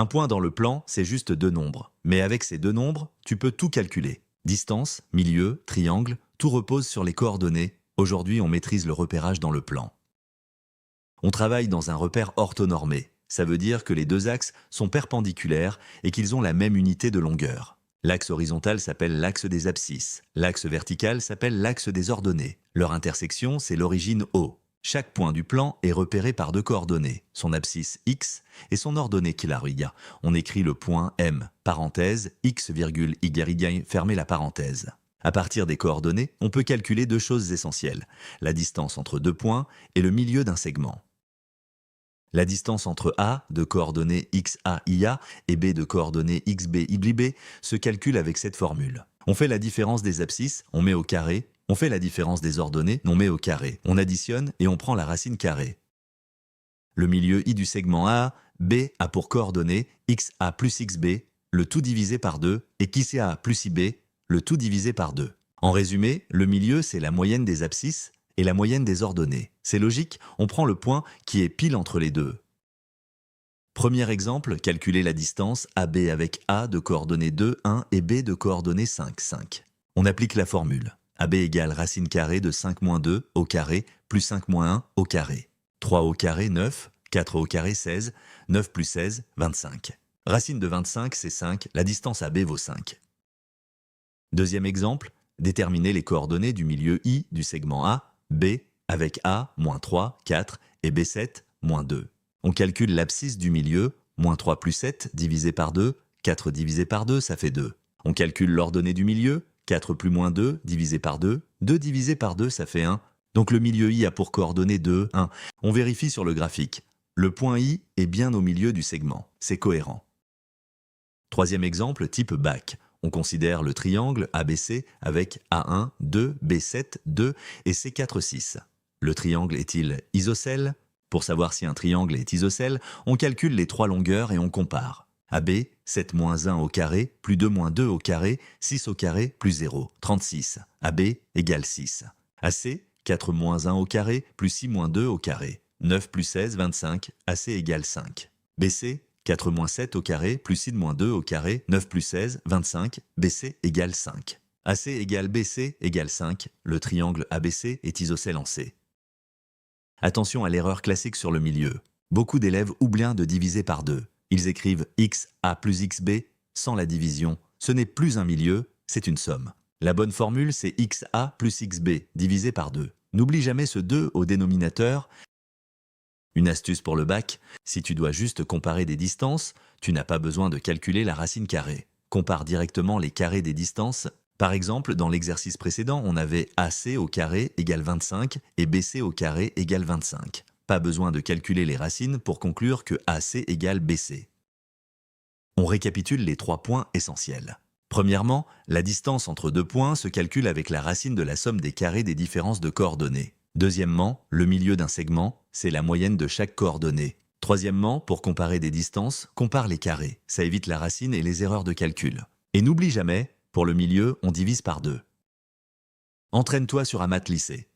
Un point dans le plan, c'est juste deux nombres. Mais avec ces deux nombres, tu peux tout calculer. Distance, milieu, triangle, tout repose sur les coordonnées. Aujourd'hui, on maîtrise le repérage dans le plan. On travaille dans un repère orthonormé. Ça veut dire que les deux axes sont perpendiculaires et qu'ils ont la même unité de longueur. L'axe horizontal s'appelle l'axe des abscisses. L'axe vertical s'appelle l'axe des ordonnées. Leur intersection, c'est l'origine O. Chaque point du plan est repéré par deux coordonnées, son abscisse x et son ordonnée qu'il a. On écrit le point M, parenthèse, x, y, fermez la parenthèse. À partir des coordonnées, on peut calculer deux choses essentielles, la distance entre deux points et le milieu d'un segment. La distance entre A, de coordonnées XA, IA, et B, de coordonnées XB, YB, se calcule avec cette formule. On fait la différence des abscisses, on met au carré. On fait la différence des ordonnées, on met au carré. On additionne et on prend la racine carrée. Le milieu I du segment A, B a pour coordonnées XA plus XB, le tout divisé par 2, et XA plus IB, le tout divisé par 2. En résumé, le milieu, c'est la moyenne des abscisses et la moyenne des ordonnées. C'est logique, on prend le point qui est pile entre les deux. Premier exemple, calculer la distance AB avec A de coordonnées 2, 1 et B de coordonnées 5, 5. On applique la formule. AB égale racine carrée de 5 moins 2 au carré plus 5 moins 1 au carré. 3 au carré 9, 4 au carré 16, 9 plus 16, 25. Racine de 25 c'est 5, la distance AB vaut 5. Deuxième exemple, déterminer les coordonnées du milieu I du segment A, B avec A, moins 3, 4 et B7, moins 2. On calcule l'abscisse du milieu, moins 3 plus 7 divisé par 2, 4 divisé par 2 ça fait 2. On calcule l'ordonnée du milieu, 4 plus moins 2 divisé par 2, 2 divisé par 2 ça fait 1. Donc le milieu I a pour coordonnées 2, 1. On vérifie sur le graphique. Le point I est bien au milieu du segment, c'est cohérent. Troisième exemple, type bac. On considère le triangle ABC avec A1, 2, B7, 2 et C4, 6. Le triangle est-il isocèle? Pour savoir si un triangle est isocèle, on calcule les trois longueurs et on compare. AB, 7 moins 1 au carré, plus 2 moins 2 au carré, 6 au carré, plus 0, 36. AB égale 6. AC, 4 moins 1 au carré, plus 6 moins 2 au carré. 9 plus 16, 25. AC égale 5. BC, 4 moins 7 au carré, plus 6 moins 2 au carré, 9 plus 16, 25. BC égale 5. AC égale BC égale 5. Le triangle ABC est isocèle en C. Attention à l'erreur classique sur le milieu. Beaucoup d'élèves oublient de diviser par 2. Ils écrivent XA plus XB sans la division. Ce n'est plus un milieu, c'est une somme. La bonne formule, c'est XA plus XB divisé par 2. N'oublie jamais ce 2 au dénominateur. Une astuce pour le bac, si tu dois juste comparer des distances, tu n'as pas besoin de calculer la racine carrée. Compare directement les carrés des distances. Par exemple, dans l'exercice précédent, on avait AC au carré égale 25 et BC au carré égale 25. Pas besoin de calculer les racines pour conclure que AC égale BC. On récapitule les 3 points essentiels. Premièrement, la distance entre deux points se calcule avec la racine de la somme des carrés des différences de coordonnées. Deuxièmement, le milieu d'un segment, c'est la moyenne de chaque coordonnée. Troisièmement, pour comparer des distances, compare les carrés. Ça évite la racine et les erreurs de calcul. Et n'oublie jamais, pour le milieu, on divise par 2. Entraîne-toi sur un maths lycée.